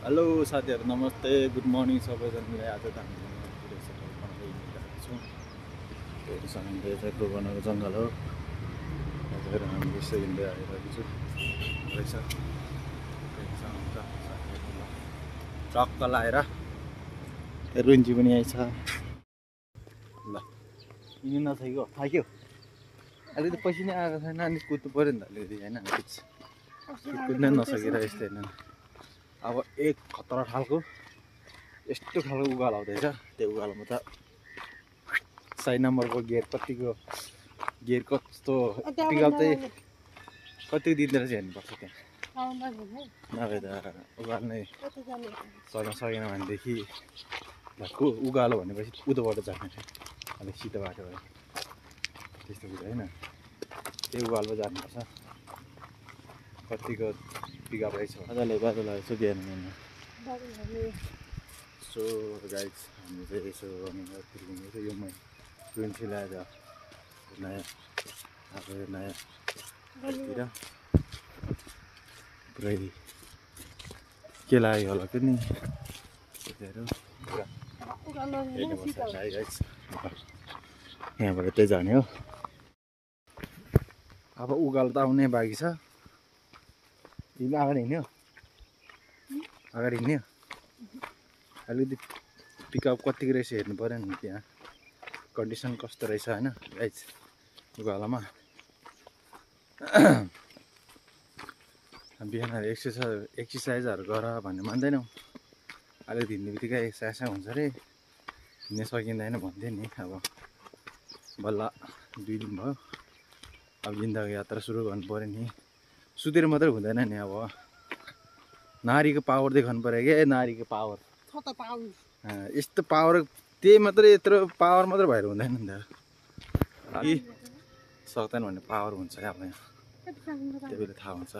Hello साथीहरू नमस्ते good morning सबैजनालाई। आज त हामी बनाएको छौँ हेर्नुसँग चाहिँ बनाएको जङ्गल हो। हेरेर हामी यसो हिँड्दै आइरहेको छु रहेछ ट्रक्क लाएर रुन्ची पनि आइछ। ल हिँड्नु नसकेको थाक्यो अहिले त पैसा नै आएको छैन अनि कुद्नु पऱ्यो नि त अलिकति होइन कुद्नै नसकेर यस्तै होइन। अब एक खतरा खालको यस्तो खालको उकालो आउँदैछ। त्यो उकालोमा त सही नम्बरको गियर कतिको गियर कस्तो पिकअप चाहिँ कति दिँदो रहेछ हेर्नुपर्छ त्यहाँ। नभए त उकालो नै चल्न सकेन भनेदेखि भक्कु उकालो भनेपछि उदोबाट जाने अलिक सिधो बाटो भयो त्यस्तो कुरा होइन। त्यो उकालोमा जानुपर्छ कतिको पिकअप रहेछ मजाले बाटो लागेको छु बिहान बिहान। सो गाइज हामी चाहिँ यसो फर्किँदैछ यो मै ट्वेन्टी ल्याएर नयाँ अब यो नयाँतिर पुरै के लाग्यो होला कि नि हेर्नुपर्छ गाइज। यहाँबाट त्यही जाने हो। अब उकालो त आउनै बाँकी छ। तिमी अगाडि हिँड्यो अगाडि हिँड्यो अलिकति पिकअप कतिको रहेछ हेर्नु पऱ्यो नि त्यहाँ कन्डिसन कस्तो रहेछ होइन गाइज उकालोमा। बिहान एक्सर्साइजहरू गर भन्ने मान्दैनौँ। अलिकति हिँड्ने बित्तिकै एक्सर्साइज हुन्छ अरे हिँड्न सकिँदैन भन्थ्यो नि। अब बल्ल 2 दिन भयो। अब जिन्दगी यात्रा सुरु गर्नु पऱ्यो नि। सुतेर मात्रै हुँदैन नि। अब नारीको पावर देखाउनु पऱ्यो क्या। नारीको पावर यस्तो पावर त्यही मात्रै यत्रो पावर मात्रै भएर हुँदैन नि त कि सक्दैन भन्ने पावर हुन्छ क्या अब यहाँ त्यो बेला थाहा हुन्छ।